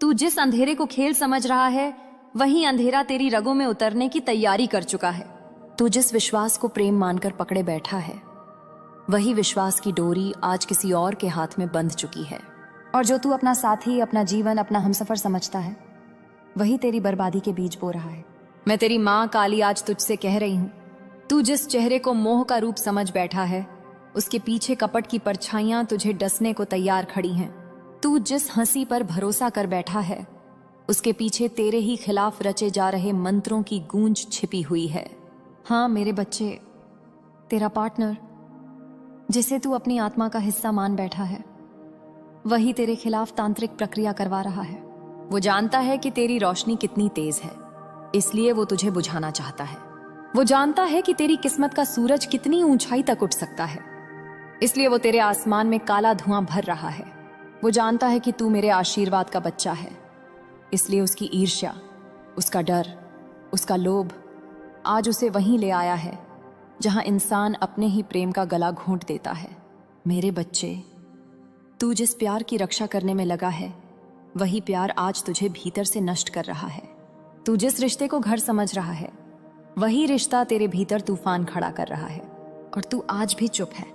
तू जिस अंधेरे को खेल समझ रहा है, वही अंधेरा तेरी रगों में उतरने की तैयारी कर चुका है। तू जिस विश्वास को प्रेम मानकर पकड़े बैठा है, वही विश्वास की डोरी आज किसी और के हाथ में बंध चुकी है। और जो तू अपना साथी, अपना जीवन, अपना हमसफर समझता है, वही तेरी बर्बादी के बीज बो रहा है। मैं तेरी माँ काली आज तुझसे कह रही हूं, तू जिस चेहरे को मोह का रूप समझ बैठा है, उसके पीछे कपट की परछाइयां तुझे डसने को तैयार खड़ी हैं। तू जिस हंसी पर भरोसा कर बैठा है, उसके पीछे तेरे ही खिलाफ रचे जा रहे मंत्रों की गूंज छिपी हुई है। हाँ मेरे बच्चे, तेरा पार्टनर, जिसे तू अपनी आत्मा का हिस्सा मान बैठा है, वही तेरे खिलाफ तांत्रिक प्रक्रिया करवा रहा है। वो जानता है कि तेरी रोशनी कितनी तेज है, इसलिए वो तुझे बुझाना चाहता है। वो जानता है कि तेरी किस्मत का सूरज कितनी ऊंचाई तक उठ सकता है, इसलिए वो तेरे आसमान में काला धुआं भर रहा है। वो जानता है कि तू मेरे आशीर्वाद का बच्चा है, इसलिए उसकी ईर्ष्या, उसका डर, उसका लोभ आज उसे वहीं ले आया है जहां इंसान अपने ही प्रेम का गला घोंट देता है। मेरे बच्चे, तू जिस प्यार की रक्षा करने में लगा है, वही प्यार आज तुझे भीतर से नष्ट कर रहा है। तू जिस रिश्ते को घर समझ रहा है, वही रिश्ता तेरे भीतर तूफान खड़ा कर रहा है। और तू आज भी चुप है,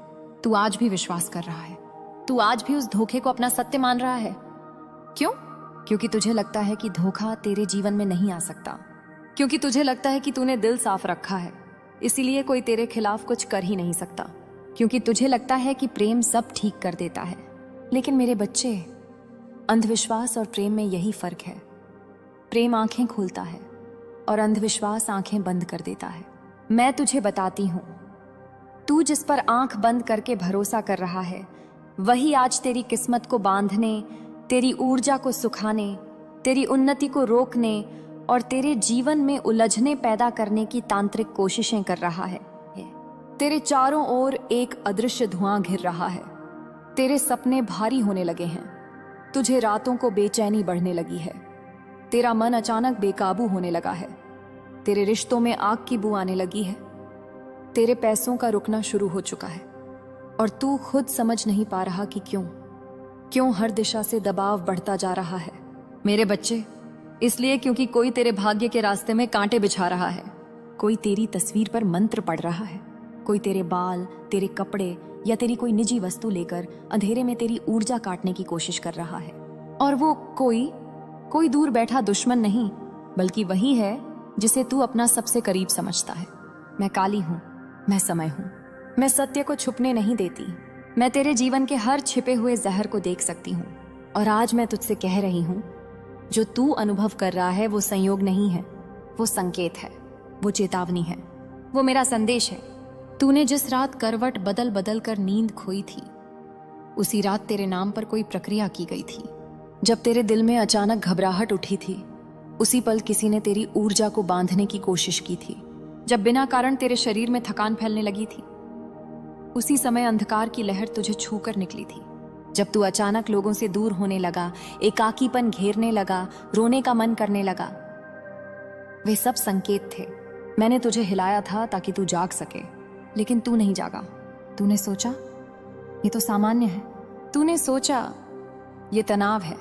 तू आज भी विश्वास कर रहा है, तू आज भी उस धोखे को अपना सत्य मान रहा है। क्यों? क्योंकि तुझे लगता है कि धोखा तेरे जीवन में नहीं आ सकता, क्योंकि तुझे लगता है कि तूने दिल साफ रखा है, इसीलिए कोई तेरे खिलाफ कुछ कर ही नहीं सकता, क्योंकि तुझे लगता है कि प्रेम सब ठीक कर देता है। लेकिन मेरे बच्चे, अंधविश्वास और प्रेम में यही फर्क है। प्रेम आंखें खोलता है और अंधविश्वास आंखें बंद कर देता है। मैं तुझे बताती हूं, तू जिस पर आंख बंद करके भरोसा कर रहा है, वही आज तेरी किस्मत को बांधने, तेरी ऊर्जा को सुखाने, तेरी उन्नति को रोकने और तेरे जीवन में उलझने पैदा करने की तांत्रिक कोशिशें कर रहा है। तेरे चारों ओर एक अदृश्य धुआं घिर रहा है। तेरे सपने भारी होने लगे हैं, तुझे रातों को बेचैनी बढ़ने लगी है, तेरा मन अचानक बेकाबू होने लगा है, तेरे रिश्तों में आग की बू आने लगी है, तेरे पैसों का रुकना शुरू हो चुका है और तू खुद समझ नहीं पा रहा कि क्यों हर दिशा से दबाव बढ़ता जा रहा है। मेरे बच्चे, इसलिए क्योंकि कोई तेरे भाग्य के रास्ते में कांटे बिछा रहा है, कोई तेरी तस्वीर पर मंत्र पढ़ रहा है, कोई तेरे बाल, तेरे कपड़े या तेरी कोई निजी वस्तु लेकर अंधेरे में तेरी ऊर्जा काटने की कोशिश कर रहा है। और वो कोई दूर बैठा दुश्मन नहीं, बल्कि वही है जिसे तू अपना सबसे करीब समझता है। मैं काली हूं, मैं समय हूं, मैं सत्य को छुपने नहीं देती। मैं तेरे जीवन के हर छिपे हुए जहर को देख सकती हूँ। और आज मैं तुझसे कह रही हूँ, जो तू अनुभव कर रहा है वो संयोग नहीं है, वो संकेत है, वो चेतावनी है, वो मेरा संदेश है। तूने जिस रात करवट बदल बदल कर नींद खोई थी, उसी रात तेरे नाम पर कोई प्रक्रिया की गई थी। जब तेरे दिल में अचानक घबराहट उठी थी, उसी पल किसी ने तेरी ऊर्जा को बांधने की कोशिश की थी। जब बिना कारण तेरे शरीर में थकान फैलने लगी थी, उसी समय अंधकार की लहर तुझे छूकर निकली थी। जब तू अचानक लोगों से दूर होने लगा, एकाकीपन घेरने लगा, रोने का मन करने लगा, वे सब संकेत थे। मैंने तुझे हिलाया था ताकि तू जाग सके, लेकिन तू नहीं जागा। तूने सोचा ये तो सामान्य है, तूने सोचा ये तनाव है,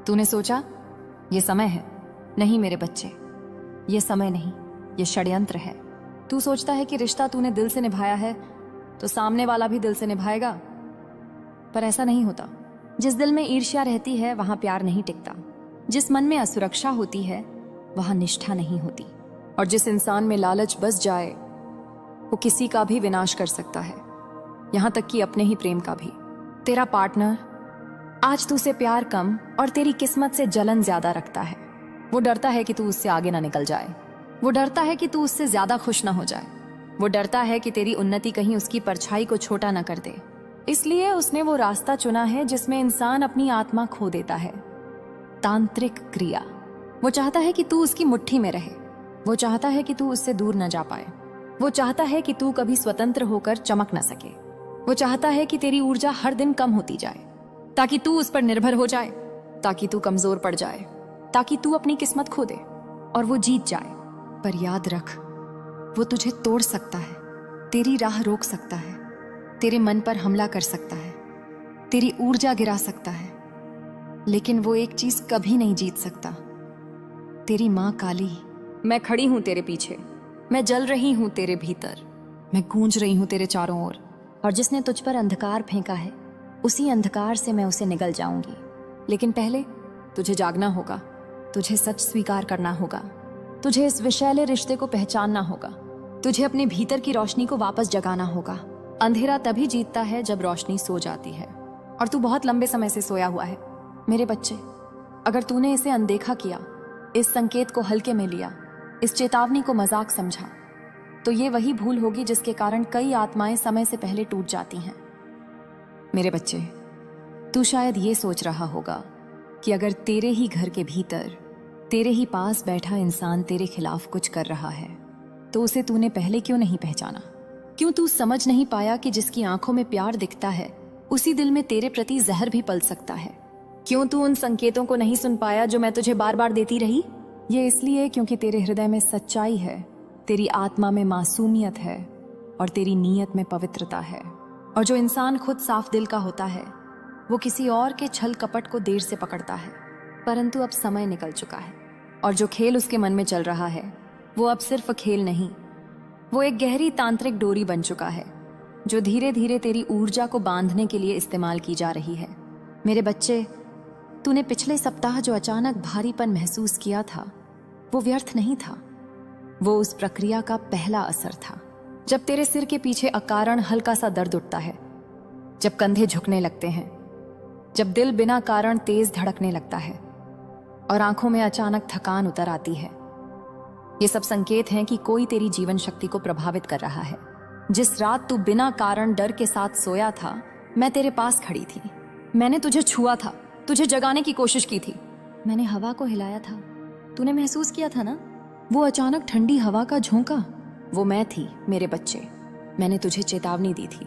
तूने सोचा ये समय है। नहीं मेरे बच्चे, ये समय नहीं, ये षड्यंत्र है। तू सोचता है कि रिश्ता तूने दिल से निभाया है तो सामने वाला भी दिल से निभाएगा, पर ऐसा नहीं होता। जिस दिल में ईर्ष्या रहती है वहां प्यार नहीं टिकता, जिस मन में असुरक्षा होती है वहां निष्ठा नहीं होती, और जिस इंसान में लालच बस जाए वो किसी का भी विनाश कर सकता है, यहां तक कि अपने ही प्रेम का भी। तेरा पार्टनर आज तुझसे प्यार कम और तेरी किस्मत से जलन ज्यादा रखता है। वो डरता है कि तू उससे आगे ना निकल जाए, वो डरता है कि तू उससे ज्यादा खुश ना हो जाए, वो डरता है कि तेरी उन्नति कहीं उसकी परछाई को छोटा ना कर दे। इसलिए उसने वो रास्ता चुना है जिसमें इंसान अपनी आत्मा खो देता है, तांत्रिक क्रिया। वो चाहता है कि तू उसकी मुट्ठी में रहे, वो चाहता है कि तू उससे दूर न जा पाए, वो चाहता है कि तू कभी स्वतंत्र होकर चमक न सके, वो चाहता है कि तेरी ऊर्जा हर दिन कम होती जाए ताकि तू उस पर निर्भर हो जाए, ताकि तू कमजोर पड़ जाए, ताकि तू अपनी किस्मत खो दे और वो जीत जाए। पर याद रख, वो तुझे तोड़ सकता है, तेरी राह रोक सकता है, तेरे मन पर हमला कर सकता है, तेरी ऊर्जा गिरा सकता है, लेकिन वो एक चीज कभी नहीं जीत सकता, तेरी माँ काली। मैं खड़ी हूं तेरे पीछे, मैं जल रही हूं तेरे भीतर, मैं गूंज रही हूं तेरे चारों ओर, और जिसने तुझ पर अंधकार फेंका है उसी अंधकार से मैं उसे निगल जाऊंगी। लेकिन पहले तुझे जागना होगा, तुझे सच स्वीकार करना होगा, तुझे इस विषैले रिश्ते को पहचानना होगा, तुझे अपने भीतर की रोशनी को वापस जगाना होगा। अंधेरा तभी जीतता है जब रोशनी सो जाती है, और तू बहुत लंबे समय से सोया हुआ है मेरे बच्चे। अगर तूने इसे अनदेखा किया, इस संकेत को हल्के में लिया, इस चेतावनी को मजाक समझा, तो ये वही भूल होगी जिसके कारण कई आत्माएं समय से पहले टूट जाती हैं। मेरे बच्चे, तू शायद ये सोच रहा होगा कि अगर तेरे ही घर के भीतर तेरे ही पास बैठा इंसान तेरे खिलाफ कुछ कर रहा है तो उसे तूने पहले क्यों नहीं पहचाना? क्यों तू समझ नहीं पाया कि जिसकी आंखों में प्यार दिखता है उसी दिल में तेरे प्रति जहर भी पल सकता है? क्यों तू उन संकेतों को नहीं सुन पाया जो मैं तुझे बार बार देती रही? ये इसलिए क्योंकि तेरे हृदय में सच्चाई है, तेरी आत्मा में मासूमियत है और तेरी नीयत में पवित्रता है। और जो इंसान खुद साफ दिल का होता है वो किसी और के छल कपट को देर से पकड़ता है, परंतु अब समय निकल चुका है और जो खेल उसके मन में चल रहा है वो अब सिर्फ खेल नहीं, वो एक गहरी तांत्रिक डोरी बन चुका है जो धीरे धीरे तेरी ऊर्जा को बांधने के लिए इस्तेमाल की जा रही है। मेरे बच्चे, तूने पिछले सप्ताह जो अचानक भारीपन महसूस किया था वो व्यर्थ नहीं था, वो उस प्रक्रिया का पहला असर था। जब तेरे सिर के पीछे अकारण हल्का सा दर्द उठता है, जब कंधे झुकने लगते हैं, जब दिल बिना कारण तेज धड़कने लगता है और आंखों में अचानक थकान उतर आती है, ये सब संकेत हैं कि कोई तेरी जीवन शक्ति को प्रभावित कर रहा है। जिस रात तू बिना कारण डर के साथ सोया था, मैं तेरे पास खड़ी थी, मैंने तुझे छुआ था, तुझे जगाने की कोशिश की थी, मैंने हवा को हिलाया था, तूने महसूस किया था ना वो अचानक ठंडी हवा का झोंका? वो मैं थी मेरे बच्चे, मैंने तुझे चेतावनी दी थी,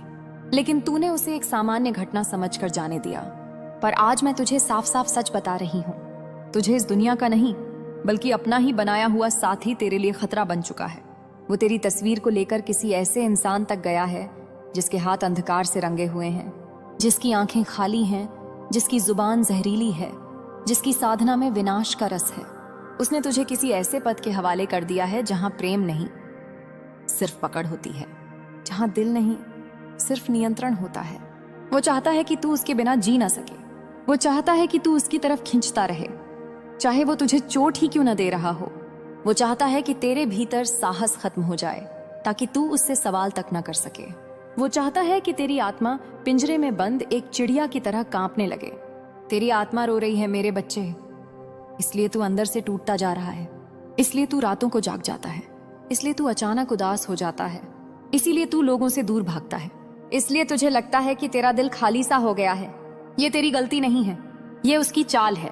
लेकिन तूने उसे एक सामान्य घटना समझकर जाने दिया। पर आज मैं तुझे साफ साफ सच बता रही हूँ, तुझे इस दुनिया का नहीं बल्कि अपना ही बनाया हुआ साथी तेरे लिए खतरा बन चुका है। वो तेरी तस्वीर को लेकर किसी ऐसे इंसान तक गया है जिसके हाथ अंधकार से रंगे हुए हैं, जिसकी आंखें खाली हैं, जिसकी जुबान जहरीली है, जिसकी साधना में विनाश का रस है। उसने तुझे किसी ऐसे पद के हवाले कर दिया है जहां प्रेम नहीं सिर्फ पकड़ होती है, जहां दिल नहीं सिर्फ नियंत्रण होता है। वो चाहता है कि तू उसके बिना जी ना सके, वो चाहता है कि तू उसकी तरफ खींचता रहे, चाहे वो तुझे चोट ही क्यों न दे रहा हो। वो चाहता है कि तेरे भीतर साहस खत्म हो जाए ताकि तू उससे सवाल तक न कर सके। वो चाहता है कि तेरी आत्मा पिंजरे में बंद एक चिड़िया की तरह कांपने लगे। तेरी आत्मा रो रही है मेरे बच्चे, इसलिए तू अंदर से टूटता जा रहा है, इसलिए तू रातों को जाग जाता है, इसलिए तू अचानक उदास हो जाता है, इसीलिए तू लोगों से दूर भागता है, इसलिए तुझे लगता है कि तेरा दिल खाली सा हो गया है। ये तेरी गलती नहीं है, ये उसकी चाल है,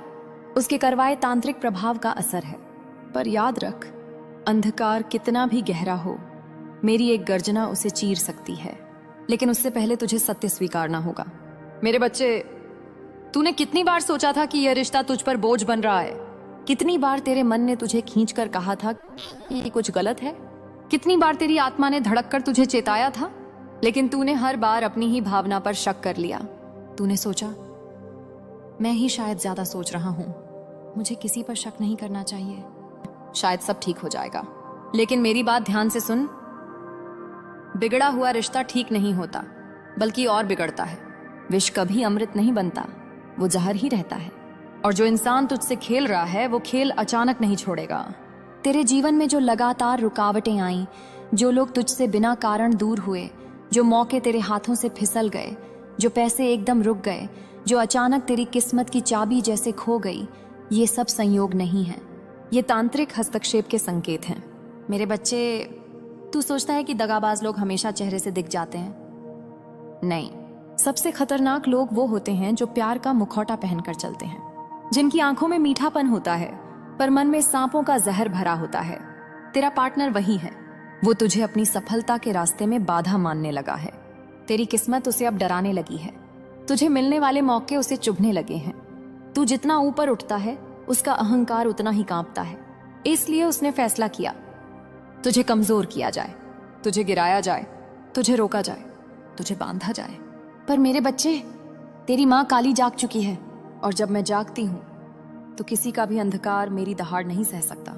उसके करवाए तांत्रिक प्रभाव का असर है। पर याद रख, अंधकार कितना भी गहरा हो, मेरी एक गर्जना उसे चीर सकती है, लेकिन उससे पहले तुझे सत्य स्वीकारना होगा। मेरे बच्चे, तूने कितनी बार सोचा था कि यह रिश्ता तुझ पर बोझ बन रहा है? कितनी बार तेरे मन ने तुझे खींचकर कहा था कि कुछ गलत है? कितनी बार तेरी आत्मा ने धड़क कर तुझे चेताया था? लेकिन तूने हर बार अपनी ही भावना पर शक कर लिया। तूने सोचा, मैं ही शायद ज्यादा सोच रहा हूं, मुझे किसी पर शक नहीं करना चाहिए, शायद सब ठीक हो जाएगा। लेकिन मेरी बात ध्यान से सुन, बिगड़ा हुआ रिश्ता ठीक नहीं होता बल्कि और बिगड़ता है। विष कभी अमृत नहीं बनता, वो जहर ही रहता है। और जो इंसान तुझसे खेल रहा है वो खेल अचानक नहीं छोड़ेगा। तेरे जीवन में जो लगातार रुकावटें आईं, जो लोग तुझसे बिना कारण दूर हुए, जो मौके तेरे हाथों से फिसल गए, जो पैसे एकदम रुक गए, जो अचानक तेरी किस्मत की चाबी जैसे खो गई, ये सब संयोग नहीं है, ये तांत्रिक हस्तक्षेप के संकेत हैं। मेरे बच्चे, तू सोचता है कि दगाबाज लोग हमेशा चेहरे से दिख जाते हैं? नहीं, सबसे खतरनाक लोग वो होते हैं जो प्यार का मुखौटा पहनकर चलते हैं, जिनकी आंखों में मीठापन होता है पर मन में सांपों का जहर भरा होता है। तेरा पार्टनर वही है, वो तुझे अपनी सफलता के रास्ते में बाधा मानने लगा है। तेरी किस्मत उसे अब डराने लगी है, तुझे मिलने वाले मौके उसे चुभने लगे हैं। तू जितना ऊपर उठता है उसका अहंकार उतना ही कांपता है, इसलिए उसने फैसला किया तुझे कमजोर किया जाए, तुझे गिराया जाए, तुझे रोका जाए, तुझे बांधा जाए। पर मेरे बच्चे, तेरी माँ काली जाग चुकी है और जब मैं जागती हूँ तो किसी का भी अंधकार मेरी दहाड़ नहीं सह सकता।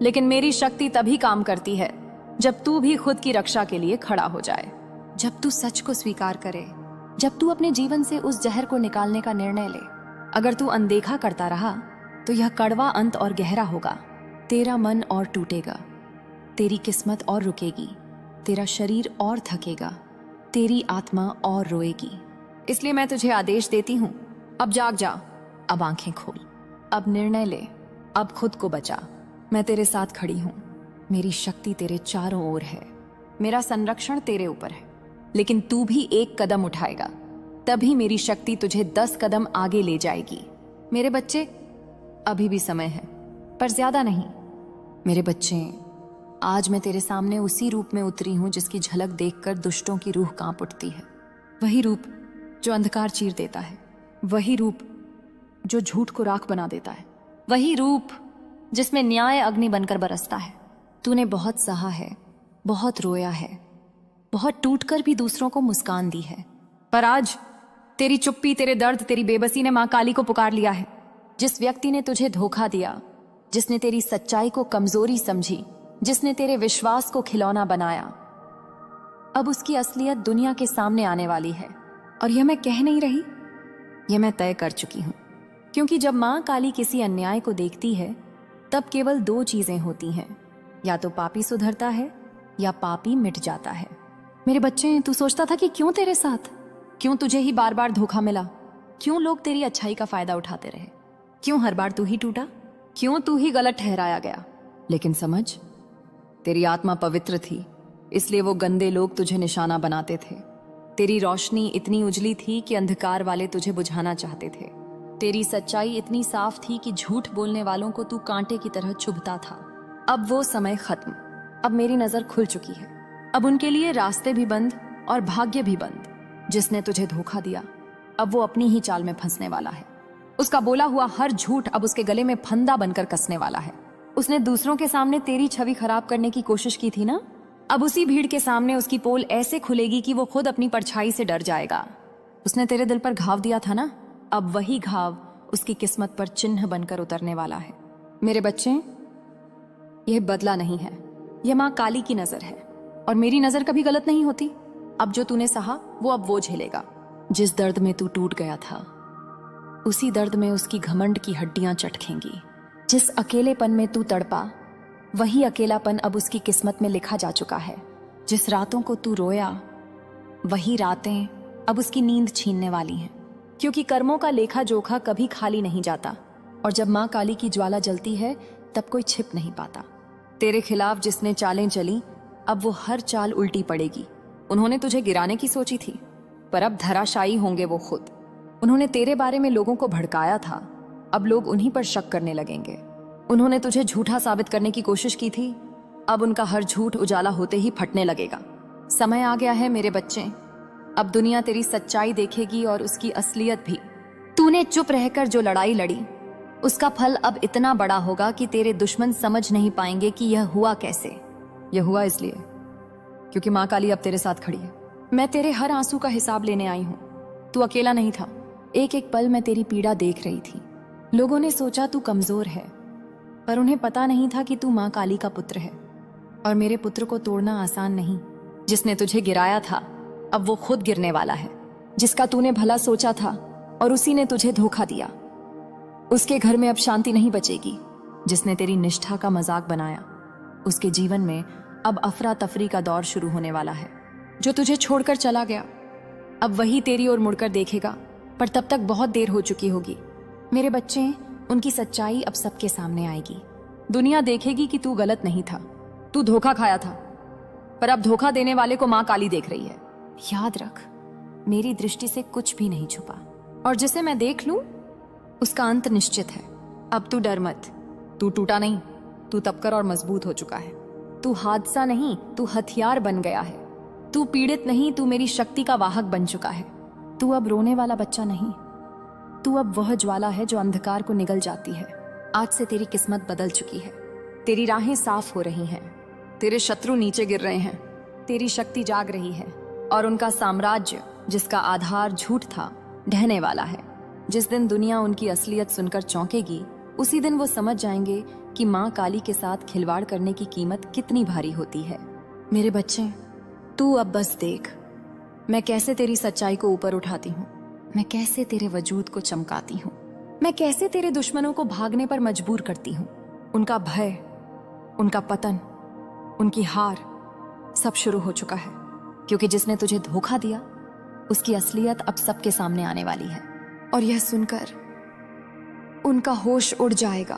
लेकिन मेरी शक्ति तभी काम करती है जब तू भी खुद की रक्षा के लिए खड़ा हो जाए, जब तू सच को स्वीकार करे, जब तू अपने जीवन से उस जहर को निकालने का निर्णय ले। अगर तू अनदेखा करता रहा तो यह कड़वा अंत और गहरा होगा। तेरा मन और टूटेगा, तेरी किस्मत और रुकेगी, तेरा शरीर और थकेगा, तेरी आत्मा और रोएगी। इसलिए मैं तुझे आदेश देती हूँ, अब जाग जा, अब आंखें खोल, अब निर्णय ले, अब खुद को बचा। मैं तेरे साथ खड़ी हूँ, मेरी शक्ति तेरे चारों ओर है, मेरा संरक्षण तेरे ऊपर है। लेकिन तू भी एक कदम उठाएगा तभी मेरी शक्ति तुझे 10 कदम आगे ले जाएगी। मेरे बच्चे, अभी भी समय है, पर ज्यादा नहीं। मेरे बच्चे, आज मैं तेरे सामने उसी रूप में उतरी हूं जिसकी झलक देखकर दुष्टों की रूह कांप उठती है। वही रूप जो अंधकार चीर देता है, वही रूप जो झूठ को राख बना देता है, वही रूप जिसमें न्याय अग्नि बनकर बरसता है। तूने बहुत सहा है, बहुत रोया है, बहुत टूटकर भी दूसरों को मुस्कान दी है, पर आज तेरी चुप्पी, तेरे दर्द, तेरी बेबसी ने मां काली को पुकार लिया है। जिस व्यक्ति ने तुझे धोखा दिया, जिसने तेरी सच्चाई को कमजोरी समझी, जिसने तेरे विश्वास को खिलौना बनाया, अब उसकी असलियत दुनिया के सामने आने वाली है। और यह मैं कह नहीं रही, यह मैं तय कर चुकी हूं। क्योंकि जब मां काली किसी अन्याय को देखती है तब केवल 2 चीजें होती हैं, या तो पापी सुधरता है या पापी मिट जाता है। मेरे बच्चे, तू सोचता था कि क्यों तेरे साथ, क्यों तुझे ही बार बार धोखा मिला, क्यों लोग तेरी अच्छाई का फायदा उठाते रहे, क्यों हर बार तू ही टूटा, क्यों तू ही गलत ठहराया गया। लेकिन समझ, तेरी आत्मा पवित्र थी, इसलिए वो गंदे लोग तुझे निशाना बनाते थे। तेरी रोशनी इतनी उजली थी कि अंधकार वाले तुझे बुझाना चाहते थे। तेरी सच्चाई इतनी साफ थी कि झूठ बोलने वालों को तू कांटे की तरह चुभता था। अब वो समय खत्म, अब मेरी नजर खुल चुकी है। अब उनके लिए रास्ते भी बंद और भाग्य भी बंद। जिसने तुझे धोखा दिया, अब वो अपनी ही चाल में फंसने वाला है। उसका बोला हुआ हर झूठ अब उसके गले में फंदा बनकर कसने वाला है। उसने दूसरों के सामने तेरी छवि खराब करने की कोशिश की थी ना, अब उसी भीड़ के सामने उसकी पोल ऐसे खुलेगी कि वो खुद अपनी परछाई से डर जाएगा। उसने तेरे दिल पर घाव दिया था ना, अब वही घाव उसकी किस्मत पर चिन्ह बनकर उतरने वाला है। मेरे बच्चे, यह बदला नहीं है, यह मां काली की नजर है, और मेरी नजर कभी गलत नहीं होती। अब जो तूने सहा वो अब वो झेलेगा। जिस दर्द में तू टूट गया था, उसी दर्द में उसकी घमंड की हड्डियां चटखेंगी। जिस अकेलेपन में तू तड़पा, वही अकेलापन अब उसकी किस्मत में लिखा जा चुका है। जिस रातों को तू रोया, वही रातें अब उसकी नींद छीनने वाली हैं। क्योंकि कर्मों का लेखा जोखा कभी खाली नहीं जाता, और जब मां काली की ज्वाला जलती है तब कोई छिप नहीं पाता। तेरे खिलाफ जिसने चालें चली, अब वो हर चाल उल्टी पड़ेगी। उन्होंने तुझे गिराने की सोची थी, पर अब धराशायी होंगे वो खुद। उन्होंने तेरे बारे में लोगों को भड़काया था, अब लोग उन्हीं पर शक करने लगेंगे। उन्होंने तुझे झूठा साबित करने की कोशिश की थी, अब उनका हर झूठ उजाला होते ही फटने लगेगा। समय आ गया है मेरे बच्चे, अब दुनिया तेरी सच्चाई देखेगी और उसकी असलियत भी। तूने चुप रहकर जो लड़ाई लड़ी, उसका फल अब इतना बड़ा होगा कि तेरे दुश्मन समझ नहीं पाएंगे कि यह हुआ कैसे। यह हुआ इसलिए क्योंकि मां काली अब तेरे साथ खड़ी है। मैं तेरे हर आंसू का हिसाब लेने आई हूं। तू अकेला नहीं था, एक एक पल मैं तेरी पीड़ा देख रही थी। लोगों ने सोचा तू कमजोर है, पर उन्हें पता नहीं था कि तू मां काली का पुत्र है, और मेरे पुत्र को तोड़ना आसान नहीं। जिसने तुझे गिराया था, अब वो खुद गिरने वाला है। जिसका तूने भला सोचा था और उसी ने तुझे धोखा दिया, उसके घर में अब शांति नहीं बचेगी। जिसने तेरी निष्ठा का मजाक बनाया, उसके जीवन में अब अफरा तफरी का दौर शुरू होने वाला है। जो तुझे छोड़कर चला गया, अब वही तेरी ओर मुड़कर देखेगा, पर तब तक बहुत देर हो चुकी होगी। मेरे बच्चे, उनकी सच्चाई अब सबके सामने आएगी। दुनिया देखेगी कि तू गलत नहीं था, तू धोखा खाया था, पर अब धोखा देने वाले को मां काली देख रही है। याद रख, मेरी दृष्टि से कुछ भी नहीं छुपा, और जिसे मैं देख लूं उसका अंत निश्चित है। अब तू डर मत, तू टूटा नहीं, तू तपकर और मजबूत हो चुका है। तू हादसा नहीं, तू हथियार बन गया है। तू पीड़ित नहीं, तू मेरी शक्ति का वाहक बन चुका है। तू अब रोने वाला बच्चा नहीं, तू अब वह ज्वाला है जो अंधकार को निगल जाती है। आज से तेरी किस्मत बदल चुकी है, तेरी राहें साफ हो रही हैं, तेरे शत्रु नीचे गिर रहे हैं, तेरी शक्ति जाग रही है, और उनका साम्राज्य जिसका आधार झूठ था, ढहने वाला है। जिस दिन दुनिया उनकी असलियत सुनकर चौंकेगी, उसी दिन वो समझ जाएंगे कि माँ काली के साथ खिलवाड़ करने की कीमत कितनी भारी होती है। मेरे बच्चे, तू अब बस देख, मैं कैसे तेरी सच्चाई को ऊपर उठाती हूँ, मैं कैसे तेरे वजूद को चमकाती हूँ, मैं कैसे तेरे दुश्मनों को भागने पर मजबूर करती हूँ। उनका भय, उनका पतन, उनकी हार सब शुरू हो चुका है, क्योंकि जिसने तुझे धोखा दिया उसकी असलियत अब सबके सामने आने वाली है। और यह सुनकर उनका होश उड़ जाएगा।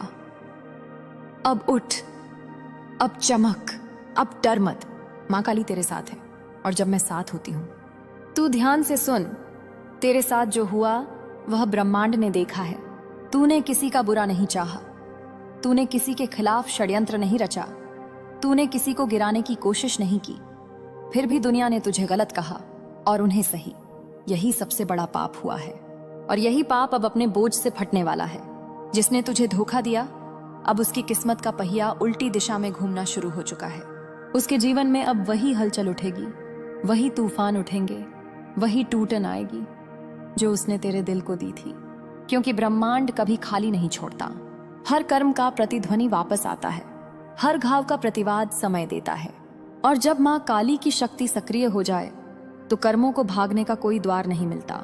अब उठ, अब चमक, अब डर मत, माँ काली तेरे साथ है। और जब मैं साथ होती हूँ, तू ध्यान से सुन, तेरे साथ जो हुआ वह ब्रह्मांड ने देखा है। तूने किसी का बुरा नहीं चाहा, तूने किसी के खिलाफ षड्यंत्र नहीं रचा, तूने किसी को गिराने की कोशिश नहीं की, फिर भी दुनिया ने तुझे गलत कहा और उन्हें सही। यही सबसे बड़ा पाप हुआ है, और यही पाप अब अपने बोझ से फटने वाला है। जिसने तुझे धोखा दिया, अब उसकी किस्मत का पहिया उल्टी दिशा में घूमना शुरू हो चुका है। उसके जीवन में अब वही हलचल उठेगी, वही तूफान उठेंगे, वही टूटन आएगी जो उसने तेरे दिल को दी थी। क्योंकि ब्रह्मांड कभी खाली नहीं छोड़ता। हर कर्म का प्रतिध्वनि वापस आता है, हर घाव का प्रतिवाद समय देता है। और जब माँ काली की शक्ति सक्रिय हो जाए तो कर्मों को भागने का कोई द्वार नहीं मिलता।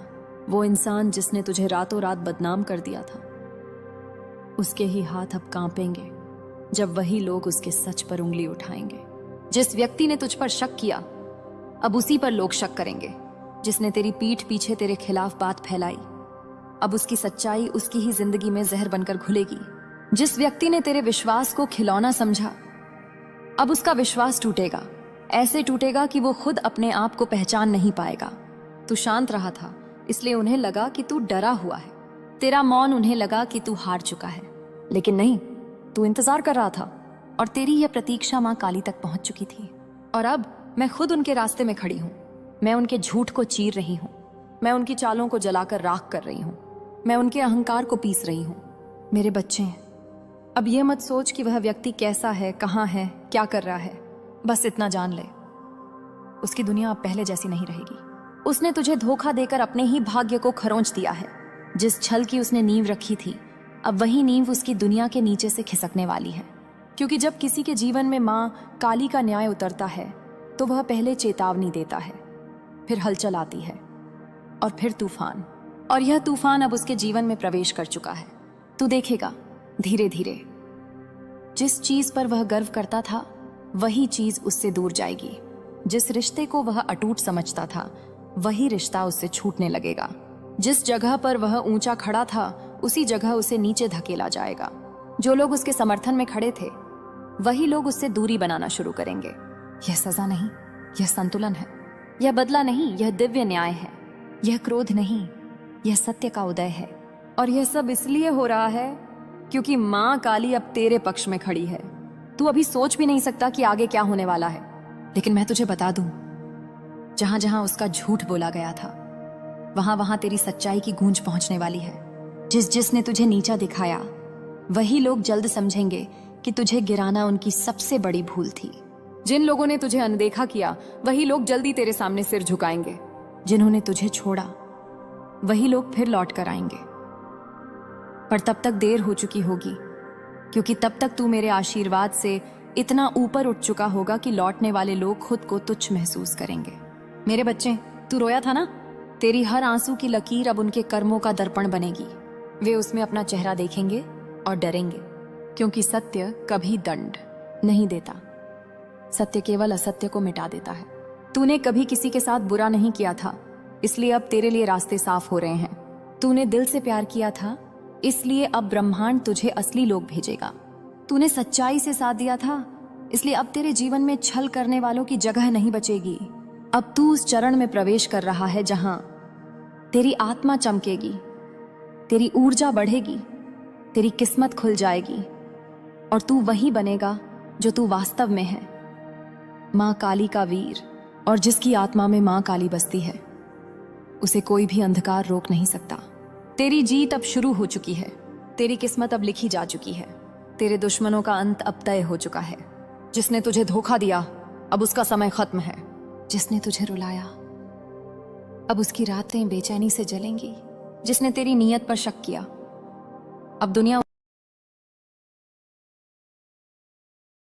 वो इंसान जिसने तुझे रातों रात बदनाम कर दिया था, उसके ही हाथ अब कांपेंगे जब वही लोग उसके सच पर उंगली उठाएंगे। जिस व्यक्ति ने तुझ पर शक किया, अब उसी पर लोग शक करेंगे। जिसने तेरी पीठ पीछे तेरे खिलाफ बात फैलाई, अब उसकी सच्चाई उसकी ही जिंदगी में जहर बनकर घुलेगी। जिस व्यक्ति ने तेरे विश्वास को खिलौना समझा, अब उसका विश्वास टूटेगा, ऐसे टूटेगा कि वो खुद अपने आप को पहचान नहीं पाएगा। तू शांत रहा था, इसलिए उन्हें लगा कि तू डरा हुआ है। तेरा मौन उन्हें लगा कि तू हार चुका है, लेकिन नहीं, तू इंतजार कर रहा था। और तेरी यह प्रतीक्षा माँ काली तक पहुंच चुकी थी। और अब मैं खुद उनके रास्ते में खड़ी हूँ। मैं उनके झूठ को चीर रही हूँ, मैं उनकी चालों को जलाकर राख कर रही हूँ, मैं उनके अहंकार को पीस रही हूँ। मेरे बच्चे, अब ये मत सोच कि वह व्यक्ति कैसा है, कहाँ है, क्या कर रहा है। बस इतना जान ले, उसकी दुनिया अब पहले जैसी नहीं रहेगी। उसने तुझे धोखा देकर अपने ही भाग्य को खरोंच दिया है। जिस छल की उसने नींव रखी थी, अब वही नींव उसकी दुनिया के नीचे से खिसकने वाली है। क्योंकि जब किसी के जीवन में माँ काली का न्याय उतरता है तो वह पहले चेतावनी देता है, फिर हलचल आती है और फिर तूफान। और यह तूफान अब उसके जीवन में प्रवेश कर चुका है। तू देखेगा धीरे धीरे जिस चीज पर वह गर्व करता था वही चीज उससे दूर जाएगी। जिस रिश्ते को वह अटूट समझता था वही रिश्ता उससे छूटने लगेगा। जिस जगह पर वह ऊंचा खड़ा था उसी जगह उसे नीचे धकेला जाएगा। जो लोग उसके समर्थन में खड़े थे वही लोग उससे दूरी बनाना शुरू करेंगे। यह सजा नहीं, यह संतुलन है। यह बदला नहीं, यह दिव्य न्याय है। यह क्रोध नहीं, यह सत्य का उदय है। और यह सब इसलिए हो रहा है क्योंकि माँ काली अब तेरे पक्ष में खड़ी है। तू अभी सोच भी नहीं सकता कि आगे क्या होने वाला है, लेकिन मैं तुझे बता दूं, जहां जहां उसका झूठ बोला गया था वहां वहां तेरी सच्चाई की गूंज पहुंचने वाली है। जिसने तुझे नीचा दिखाया वही लोग जल्द समझेंगे कि तुझे गिराना उनकी सबसे बड़ी भूल थी। जिन लोगों ने तुझे अनदेखा किया वही लोग जल्दी तेरे सामने सिर झुकाएंगे। जिन्होंने तुझे छोड़ा वही लोग फिर लौट कर आएंगे, पर तब तक देर हो चुकी होगी, क्योंकि तब तक तू मेरे आशीर्वाद से इतना ऊपर उठ चुका होगा कि लौटने वाले लोग खुद को तुच्छ महसूस करेंगे। मेरे बच्चे, तू रोया था ना, तेरी हर आंसू की लकीर अब उनके कर्मों का दर्पण बनेगी। वे उसमें अपना चेहरा देखेंगे और डरेंगे, क्योंकि सत्य कभी दंड नहीं देता। सत्य केवल असत्य को मिटा देता है। तूने कभी किसी के साथ बुरा नहीं किया था, इसलिए अब तेरे लिए रास्ते साफ हो रहे हैं। तूने दिल से प्यार किया था, इसलिए अब ब्रह्मांड तुझे असली लोग भेजेगा। तूने सच्चाई से साथ दिया था, इसलिए अब तेरे जीवन में छल करने वालों की जगह नहीं बचेगी। अब तू उस चरण में प्रवेश कर रहा है जहां तेरी आत्मा चमकेगी, तेरी ऊर्जा बढ़ेगी, तेरी किस्मत खुल जाएगी और तू वही बनेगा जो तू वास्तव में है, माँ काली का वीर। और जिसकी आत्मा में माँ काली बसती है उसे कोई भी अंधकार रोक नहीं सकता। तेरी जीत अब शुरू हो चुकी है, तेरी किस्मत अब लिखी जा चुकी है, तेरे दुश्मनों का अंत अब तय हो चुका है। जिसने तुझे धोखा दिया अब उसका समय खत्म है। जिसने तुझे रुलाया अब उसकी रातें बेचैनी से जलेंगी। जिसने तेरी नीयत पर शक किया। अब दुनिया